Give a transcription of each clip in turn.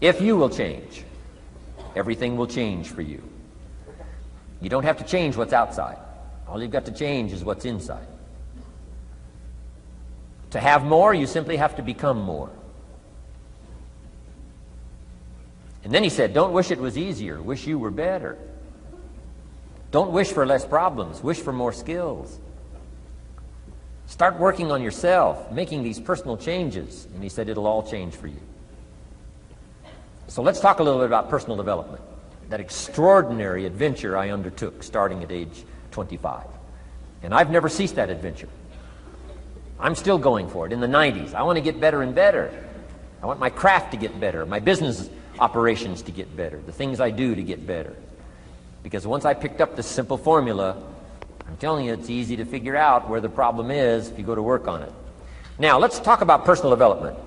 If you will change, everything will change for you. You don't have to change what's outside. All you've got to change is what's inside. To have more, you simply have to become more. And then he said, don't wish it was easier. Wish you were better. Don't wish for less problems. Wish for more skills. Start working on yourself, making these personal changes. And he said it'll all change for you. So let's talk a little bit about personal development. That extraordinary adventure I undertook starting at age 25. And I've never ceased that adventure. I'm still going for it. In the 90s, I want to get better and better. I want my craft to get better, my business operations to get better, the things I do to get better. Because once I picked up this simple formula, I'm telling you, it's easy to figure out where the problem is if you go to work on it. Now, let's talk about personal development.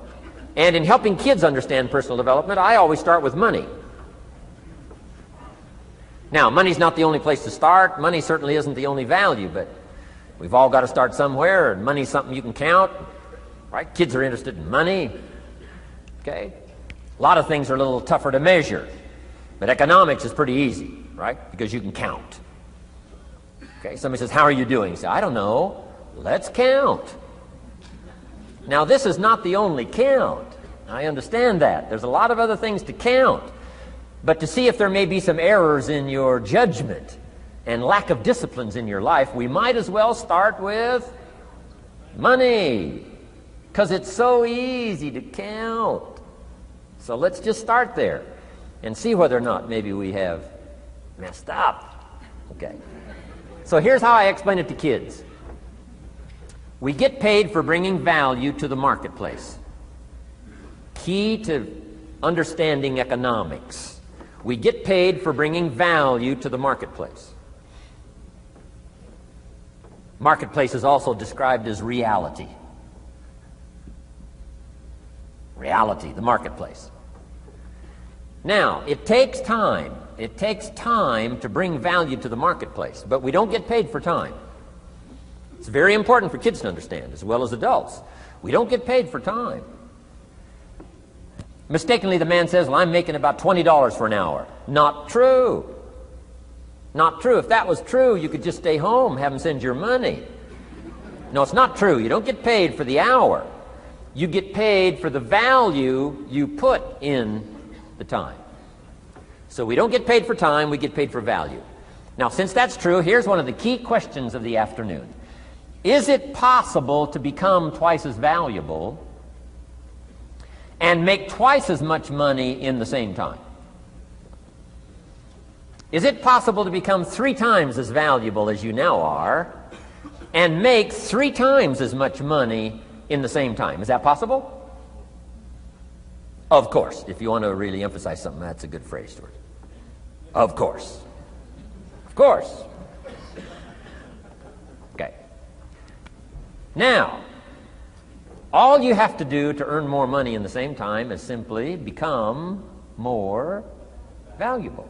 And in helping kids understand personal development, I always start with money. Now, money's not the only place to start. Money certainly isn't the only value, but we've all got to start somewhere, and money's something you can count, right? Kids are interested in money, okay? A lot of things are a little tougher to measure, but economics is pretty easy, right? Because you can count. Okay, somebody says, how are you doing? You say, I don't know. Let's count. Now, this is not the only count. I understand that. There's a lot of other things to count. But to see if there may be some errors in your judgment and lack of disciplines in your life, we might as well start with money, because it's so easy to count. So let's just start there and see whether or not maybe we have messed up. Okay. So here's how I explain it to kids. We get paid for bringing value to the marketplace. Key to understanding economics. We get paid for bringing value to the marketplace. Marketplace is also described as reality. Reality, the marketplace. Now, it takes time. It takes time to bring value to the marketplace, but we don't get paid for time. It's very important for kids to understand, as well as adults. We don't get paid for time. Mistakenly, the man says, well, I'm making about $20 for an hour. Not true. Not true. If that was true, you could just stay home, have them send your money. No, it's not true. You don't get paid for the hour. You get paid for the value you put in the time. So we don't get paid for time, we get paid for value. Now, since that's true, here's one of the key questions of the afternoon. Is it possible to become twice as valuable and make twice as much money in the same time? Is it possible to become 3 times as valuable as you now are and make 3 times as much money in the same time? Is that possible? Of course. If you want to really emphasize something, that's a good phrase, Stuart. Of course. Of course. Okay. Now, all you have to do to earn more money in the same time is simply become more valuable.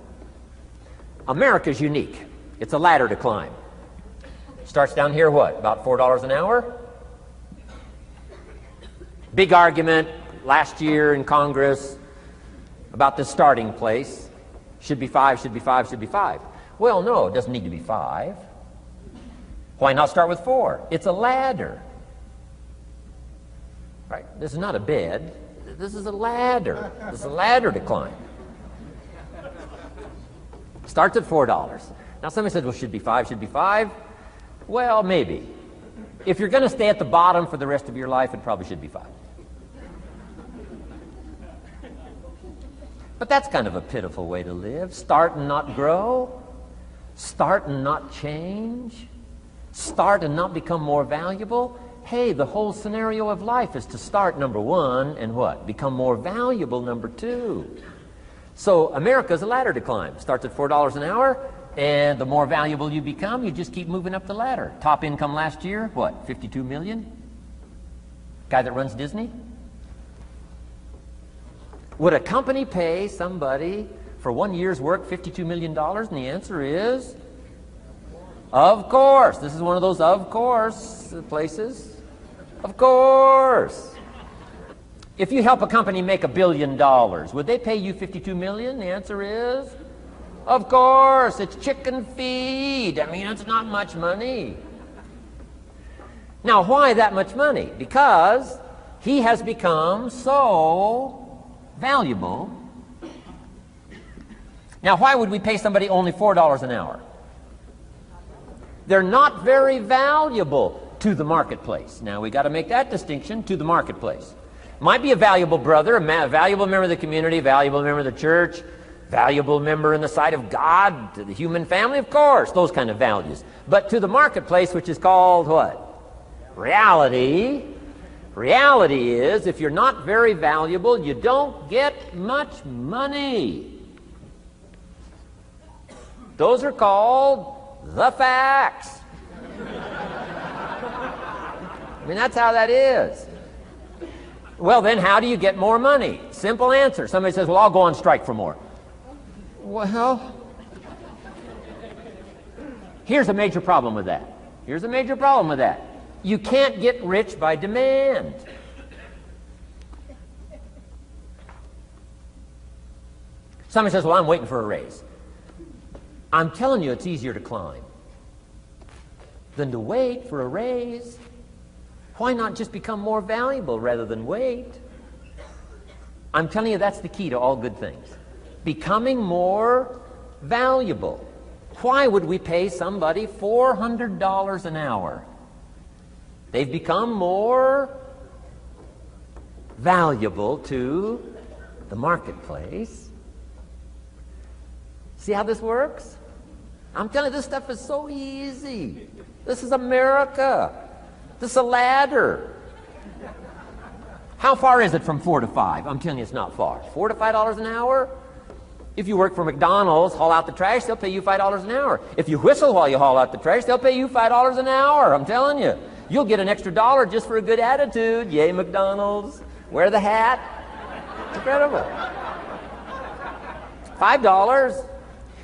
America's unique. It's a ladder to climb. Starts down here, what, about $4 an hour? Big argument last year in Congress about the starting place. Should be 5, should be 5, should be 5. Well, no, it doesn't need to be 5. Why not start with 4? It's a ladder. Right? This is not a bed. This is a ladder. This is a ladder to climb. Starts at $4. Now somebody said, well, should be 5, should be 5. Well, maybe. If you're going to stay at the bottom for the rest of your life, it probably should be 5. But that's kind of a pitiful way to live. Start and not grow. Start and not change. Start and not become more valuable. Hey, the whole scenario of life is to start, number 1, and what? Become more valuable, number 2. So America's a ladder to climb. Starts at $4 an hour, and the more valuable you become, you just keep moving up the ladder. Top income last year, what, 52 million? Guy that runs Disney? Would a company pay somebody for 1 year's work $52 million? And the answer is, of course. This is one of those of course places. Of course. If you help a company make $1 billion, would they pay you $52 million? The answer is, of course, it's chicken feed. I mean, it's not much money. Now, why that much money? Because he has become so valuable. Now, why would we pay somebody only $4 an hour? They're not very valuable to the marketplace. Now, we got to make that distinction, to the marketplace. Might be a valuable brother, a valuable member of the community, valuable member of the church, valuable member in the sight of God, to the human family, of course, those kind of values. But to the marketplace, which is called what? Reality. Reality is, if you're not very valuable, you don't get much money. Those are called the facts. I mean, that's how that is. Well, then, how do you get more money? Simple answer. Somebody says, well, I'll go on strike for more. Well, here's a major problem with that. Here's a major problem with that. You can't get rich by demand. Somebody says, well, I'm waiting for a raise. I'm telling you, it's easier to climb than to wait for a raise. Why not just become more valuable rather than wait? I'm telling you, that's the key to all good things. Becoming more valuable. Why would we pay somebody $400 an hour? They've become more valuable to the marketplace. See how this works? I'm telling you, this stuff is so easy. This is America. This is a ladder. How far is it from 4 to 5? I'm telling you, it's not far. $4 to $5 an hour? If you work for McDonald's, haul out the trash, they'll pay you $5 an hour. If you whistle while you haul out the trash, they'll pay you $5 an hour. I'm telling you. You'll get an extra $1 just for a good attitude. Yay, McDonald's. Wear the hat. It's incredible. $5.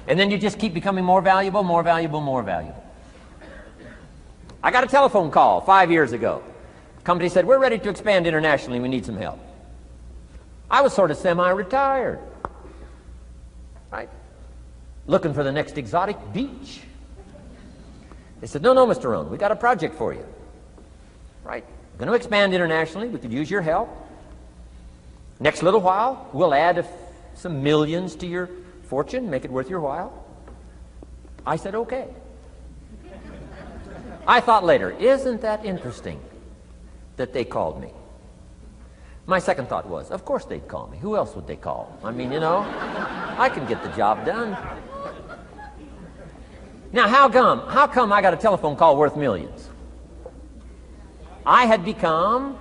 And then you just keep becoming more valuable, more valuable, more valuable. I got a telephone call 5 years ago. The company said, we're ready to expand internationally. We need some help. I was sort of semi-retired. Right? Looking for the next exotic beach. They said, no, Mr. Rohn, we got a project for you. Right? We're going to expand internationally. We could use your help. Next little while, we'll add some millions to your fortune, make it worth your while. I said, okay. I thought later, isn't that interesting that they called me? My second thought was, of course they'd call me. Who else would they call? I mean, you know, I can get the job done. Now, how come I got a telephone call worth millions? I had become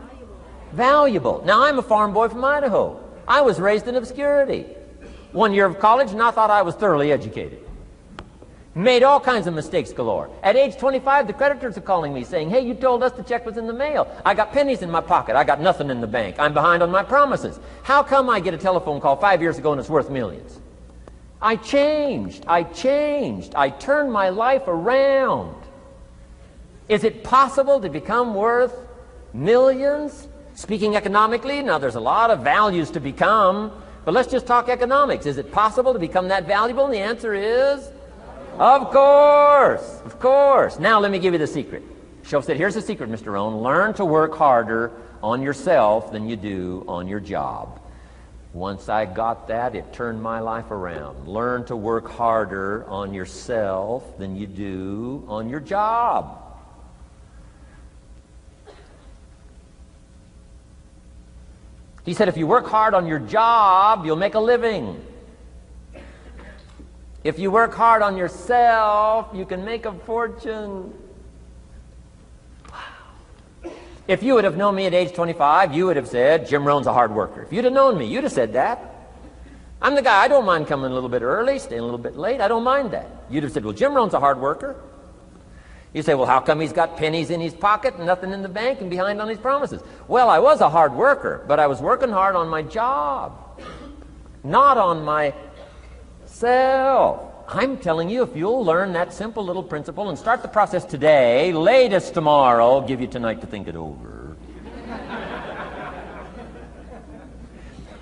valuable. Now, I'm a farm boy from Idaho. I was raised in obscurity. 1 year of college, and I thought I was thoroughly educated. Made all kinds of mistakes galore. At age 25, the creditors are calling me saying, hey, you told us the check was in the mail. I got pennies in my pocket. I got nothing in the bank. I'm behind on my promises. How come I get a telephone call 5 years ago and it's worth millions? I changed. I turned my life around. Is it possible to become worth millions? Speaking economically, now there's a lot of values to become, but let's just talk economics. Is it possible to become that valuable? And the answer is, of course, of course. Now let me give you the secret. Shoaff said, here's the secret, Mr. Rohn. Learn to work harder on yourself than you do on your job. Once I got that, it turned my life around. Learn to work harder on yourself than you do on your job. He said, if you work hard on your job, you'll make a living. If you work hard on yourself, you can make a fortune. Wow. If you would have known me at age 25, you would have said, Jim Rohn's a hard worker. If you'd have known me, you'd have said that. I'm the guy, I don't mind coming a little bit early, staying a little bit late. I don't mind that. You'd have said, well, Jim Rohn's a hard worker. You say, well, how come he's got pennies in his pocket and nothing in the bank and behind on his promises? Well, I was a hard worker, but I was working hard on my job, not on myself. I'm telling you, if you'll learn that simple little principle and start the process today, latest tomorrow, I'll give you tonight to think it over.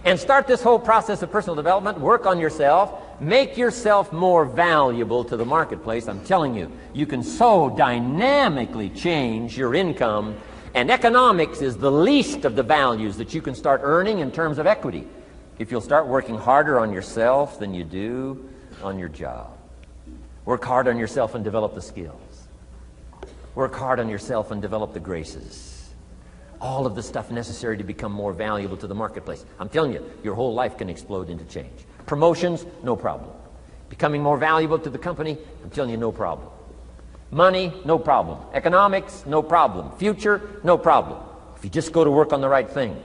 and start this whole process of personal development, work on yourself, make yourself more valuable to the marketplace, I'm telling you, you can so dynamically change your income, and economics is the least of the values that you can start earning in terms of equity if you'll start working harder on yourself than you do on your job. Work hard on yourself and develop the skills. Work hard on yourself and develop the graces. All of the stuff necessary to become more valuable to the marketplace. I'm telling you, your whole life can explode into change. Promotions, no problem. Becoming more valuable to the company, I'm telling you, no problem. Money, no problem. Economics, no problem. Future, no problem. If you just go to work on the right thing.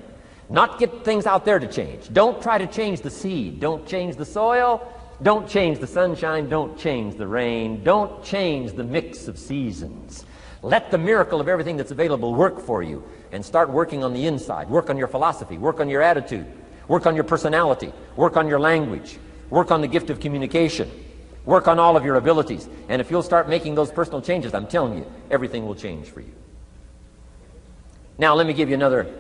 Not get things out there to change. Don't try to change the seed. Don't change the soil. Don't change the sunshine. Don't change the rain. Don't change the mix of seasons. Let the miracle of everything that's available work for you, and start working on the inside. Work on your philosophy. Work on your attitude. Work on your personality. Work on your language. Work on the gift of communication. Work on all of your abilities. And if you'll start making those personal changes, I'm telling you, everything will change for you. Now, let me give you another